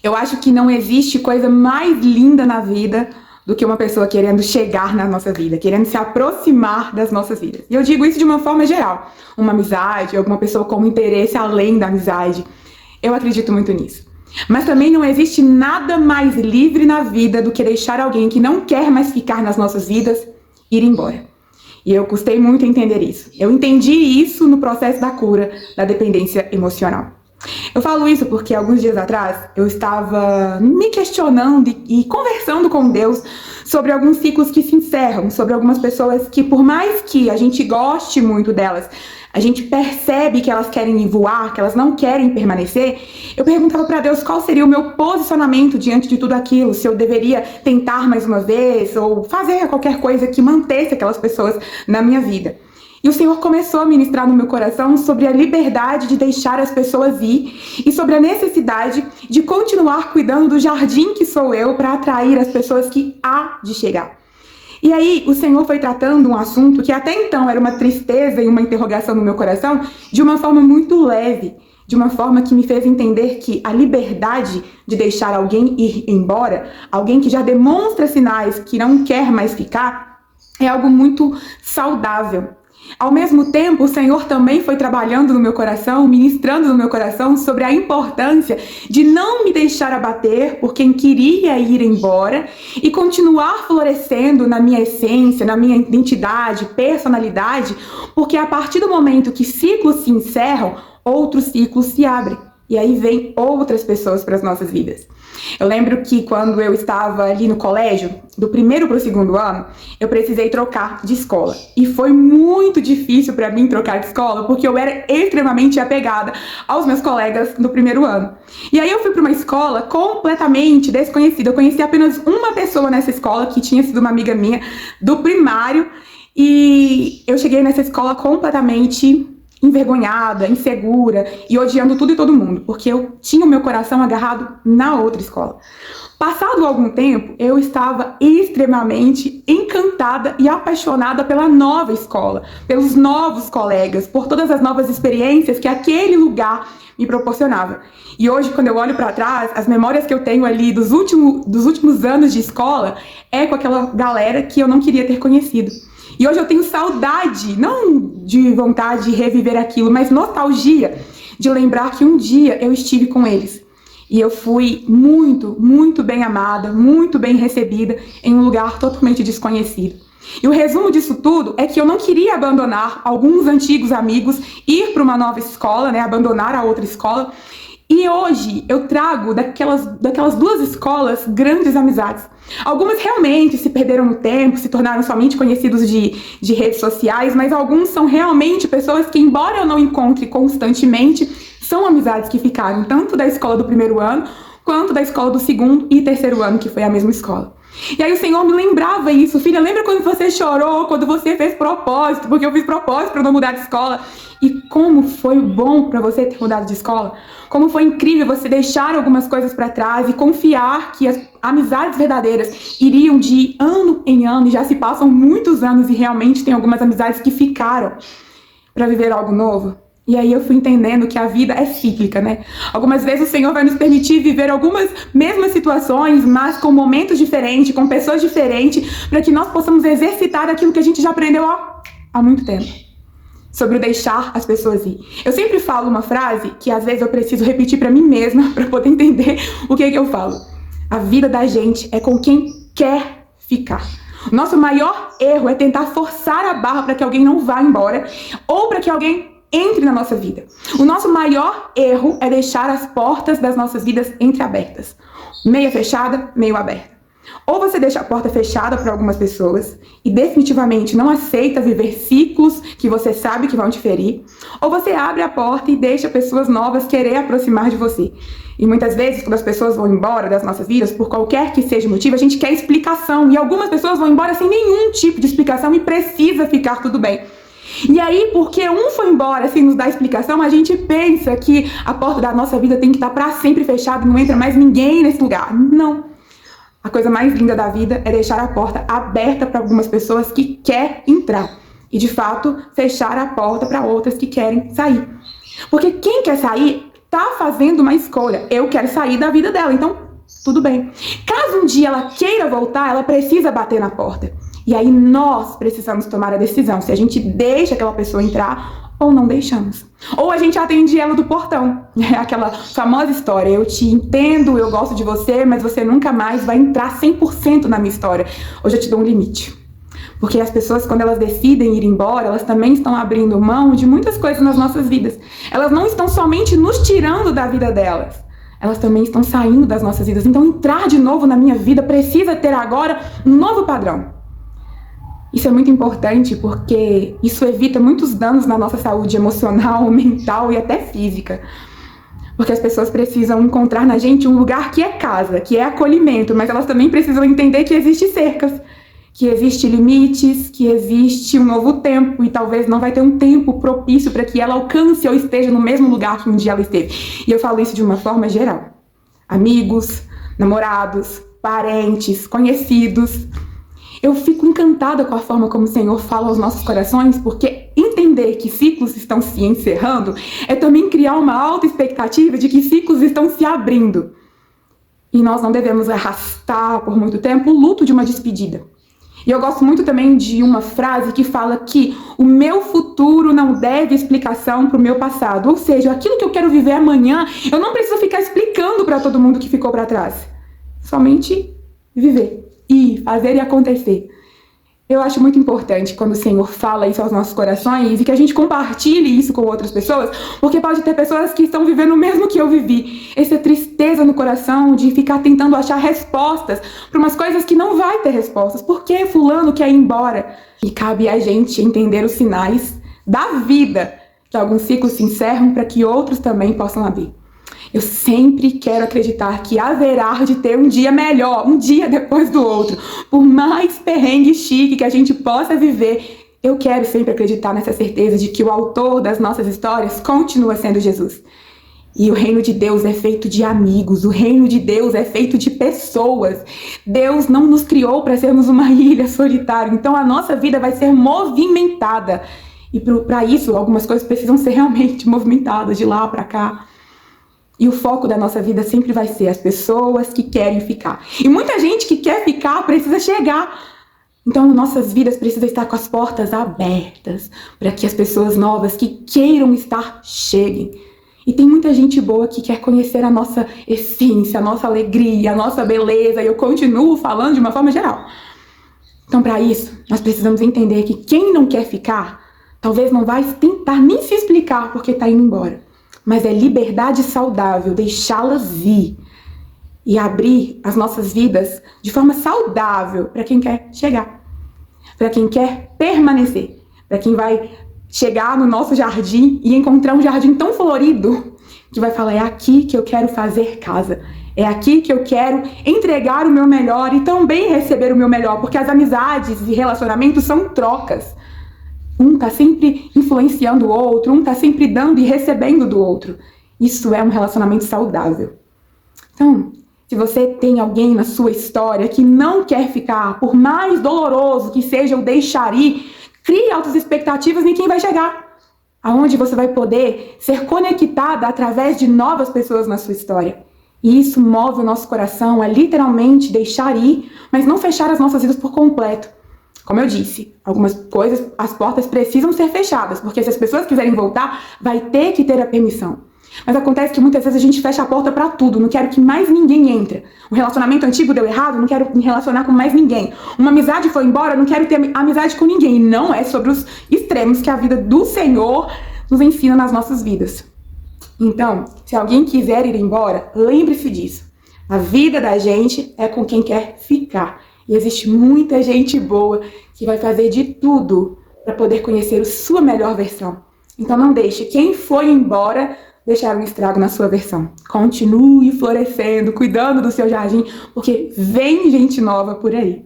Eu acho que não existe coisa mais linda na vida do que uma pessoa querendo chegar na nossa vida, querendo se aproximar das nossas vidas. E eu digo isso de uma forma geral. Uma amizade, alguma pessoa com um interesse além da amizade. Eu acredito muito nisso. Mas também não existe nada mais livre na vida do que deixar alguém que não quer mais ficar nas nossas vidas ir embora. E eu custei muito entender isso. Eu entendi isso no processo da cura da dependência emocional. Eu falo isso porque alguns dias atrás eu estava me questionando e conversando com Deus sobre alguns ciclos que se encerram, sobre algumas pessoas que, por mais que a gente goste muito delas, a gente percebe que elas querem voar, que elas não querem permanecer. Eu perguntava para Deus qual seria o meu posicionamento diante de tudo aquilo, se eu deveria tentar mais uma vez ou fazer qualquer coisa que mantesse aquelas pessoas na minha vida. E o Senhor começou a ministrar no meu coração sobre a liberdade de deixar as pessoas ir e sobre a necessidade de continuar cuidando do jardim que sou eu para atrair as pessoas que há de chegar. E aí o Senhor foi tratando um assunto que até então era uma tristeza e uma interrogação no meu coração de uma forma muito leve, de uma forma que me fez entender que a liberdade de deixar alguém ir embora, alguém que já demonstra sinais que não quer mais ficar, é algo muito saudável. Ao mesmo tempo, o Senhor também foi trabalhando no meu coração, ministrando no meu coração sobre a importância de não me deixar abater por quem queria ir embora e continuar florescendo na minha essência, na minha identidade, personalidade, porque a partir do momento que ciclos se encerram, outros ciclos se abrem. E aí vem outras pessoas para as nossas vidas. Eu lembro que quando eu estava ali no colégio, do primeiro para o segundo ano, eu precisei trocar de escola. E foi muito difícil para mim trocar de escola, porque eu era extremamente apegada aos meus colegas do primeiro ano. E aí eu fui para uma escola completamente desconhecida. Eu conheci apenas uma pessoa nessa escola, que tinha sido uma amiga minha do primário. E eu cheguei nessa escola completamente envergonhada, insegura e odiando tudo e todo mundo, porque eu tinha o meu coração agarrado na outra escola. Passado algum tempo, eu estava extremamente encantada e apaixonada pela nova escola, pelos novos colegas, por todas as novas experiências que aquele lugar me proporcionava. E hoje, quando eu olho para trás, as memórias que eu tenho ali dos últimos anos de escola é com aquela galera que eu não queria ter conhecido. E hoje eu tenho saudade, não de vontade de reviver aquilo, mas nostalgia de lembrar que um dia eu estive com eles. E eu fui muito, muito bem amada, muito bem recebida em um lugar totalmente desconhecido. E o resumo disso tudo é que eu não queria abandonar alguns antigos amigos, ir para uma nova escola, abandonar a outra escola. E hoje eu trago daquelas duas escolas grandes amizades. Algumas realmente se perderam no tempo, se tornaram somente conhecidos de redes sociais, mas alguns são realmente pessoas que, embora eu não encontre constantemente, são amizades que ficaram tanto da escola do primeiro ano, quanto da escola do segundo e terceiro ano, que foi a mesma escola. E aí o Senhor me lembrava isso: filha, lembra quando você chorou, quando você fez propósito, porque eu fiz propósito para não mudar de escola? E como foi bom para você ter mudado de escola? Como foi incrível você deixar algumas coisas para trás e confiar que as amizades verdadeiras iriam de ano em ano, e já se passam muitos anos e realmente tem algumas amizades que ficaram para viver algo novo. E aí eu fui entendendo que a vida é cíclica, Algumas vezes o Senhor vai nos permitir viver algumas mesmas situações, mas com momentos diferentes, com pessoas diferentes, para que nós possamos exercitar aquilo que a gente já aprendeu há muito tempo, sobre o deixar as pessoas ir. Eu sempre falo uma frase que às vezes eu preciso repetir para mim mesma para poder entender o que é que eu falo. A vida da gente é com quem quer ficar. O nosso maior erro é tentar forçar a barra para que alguém não vá embora ou para que alguém entre na nossa vida. O nosso maior erro é deixar as portas das nossas vidas entreabertas. Meia fechada, meio aberta. Ou você deixa a porta fechada para algumas pessoas e definitivamente não aceita viver ciclos que você sabe que vão te ferir, ou você abre a porta e deixa pessoas novas querer aproximar de você. E muitas vezes, quando as pessoas vão embora das nossas vidas, por qualquer que seja o motivo, a gente quer explicação. E algumas pessoas vão embora sem nenhum tipo de explicação e precisa ficar tudo bem. E aí, porque um foi embora sem nos dar explicação, a gente pensa que a porta da nossa vida tem que estar para sempre fechada, não entra mais ninguém nesse lugar. Não. A coisa mais linda da vida é deixar a porta aberta para algumas pessoas que querem entrar. E, de fato, fechar a porta para outras que querem sair. Porque quem quer sair está fazendo uma escolha. Eu quero sair da vida dela, então tudo bem. Caso um dia ela queira voltar, ela precisa bater na porta. E aí nós precisamos tomar a decisão se a gente deixa aquela pessoa entrar ou não deixamos. Ou a gente atende ela do portão. É aquela famosa história: eu te entendo, eu gosto de você, mas você nunca mais vai entrar 100% na minha história. Hoje eu te dou um limite. Porque as pessoas, quando elas decidem ir embora, elas também estão abrindo mão de muitas coisas nas nossas vidas. Elas não estão somente nos tirando da vida delas, elas também estão saindo das nossas vidas. Então entrar de novo na minha vida precisa ter agora um novo padrão. Isso é muito importante porque isso evita muitos danos na nossa saúde emocional, mental e até física. Porque as pessoas precisam encontrar na gente um lugar que é casa, que é acolhimento, mas elas também precisam entender que existem cercas, que existem limites, que existe um novo tempo e talvez não vai ter um tempo propício para que ela alcance ou esteja no mesmo lugar que um dia ela esteve. E eu falo isso de uma forma geral. Amigos, namorados, parentes, conhecidos. Eu fico encantada com a forma como o Senhor fala aos nossos corações, porque entender que ciclos estão se encerrando é também criar uma alta expectativa de que ciclos estão se abrindo. E nós não devemos arrastar por muito tempo o luto de uma despedida. E eu gosto muito também de uma frase que fala que o meu futuro não deve explicação para o meu passado. Ou seja, aquilo que eu quero viver amanhã, eu não preciso ficar explicando para todo mundo que ficou para trás. Somente viver. E fazer e acontecer. Eu acho muito importante quando o Senhor fala isso aos nossos corações e que a gente compartilhe isso com outras pessoas, porque pode ter pessoas que estão vivendo o mesmo que eu vivi. Essa tristeza no coração de ficar tentando achar respostas para umas coisas que não vai ter respostas. Por que fulano quer ir embora? E cabe a gente entender os sinais da vida, que alguns ciclos se encerram para que outros também possam abrir. Eu sempre quero acreditar que haverá de ter um dia melhor, um dia depois do outro. Por mais perrengue chique que a gente possa viver, eu quero sempre acreditar nessa certeza de que o autor das nossas histórias continua sendo Jesus. E o reino de Deus é feito de amigos, o reino de Deus é feito de pessoas. Deus não nos criou para sermos uma ilha solitária, então a nossa vida vai ser movimentada. E para isso, algumas coisas precisam ser realmente movimentadas de lá para cá. E o foco da nossa vida sempre vai ser as pessoas que querem ficar. E muita gente que quer ficar precisa chegar. Então, nossas vidas precisam estar com as portas abertas para que as pessoas novas que queiram estar cheguem. E tem muita gente boa que quer conhecer a nossa essência, a nossa alegria, a nossa beleza. E eu continuo falando de uma forma geral. Então, para isso, nós precisamos entender que quem não quer ficar, talvez não vai tentar nem se explicar porque está indo embora. Mas é liberdade saudável deixá-las ir e abrir as nossas vidas de forma saudável para quem quer chegar, para quem quer permanecer, para quem vai chegar no nosso jardim e encontrar um jardim tão florido que vai falar: é aqui que eu quero fazer casa, é aqui que eu quero entregar o meu melhor e também receber o meu melhor, porque as amizades e relacionamentos são trocas. Um está sempre influenciando o outro, um está sempre dando e recebendo do outro. Isso é um relacionamento saudável. Então, se você tem alguém na sua história que não quer ficar, por mais doloroso que seja o deixar ir, crie altas expectativas em quem vai chegar. Aonde você vai poder ser conectada através de novas pessoas na sua história. E isso move o nosso coração a literalmente deixar ir, mas não fechar as nossas vidas por completo. Como eu disse, algumas coisas, as portas precisam ser fechadas, porque se as pessoas quiserem voltar, vai ter que ter a permissão. Mas acontece que muitas vezes a gente fecha a porta para tudo, não quero que mais ninguém entre. Um relacionamento antigo deu errado, não quero me relacionar com mais ninguém. Uma amizade foi embora, não quero ter amizade com ninguém. E não é sobre os extremos que a vida do Senhor nos ensina nas nossas vidas. Então, se alguém quiser ir embora, lembre-se disso. A vida da gente é com quem quer ficar. E existe muita gente boa que vai fazer de tudo para poder conhecer a sua melhor versão. Então não deixe quem foi embora deixar um estrago na sua versão. Continue florescendo, cuidando do seu jardim, porque vem gente nova por aí.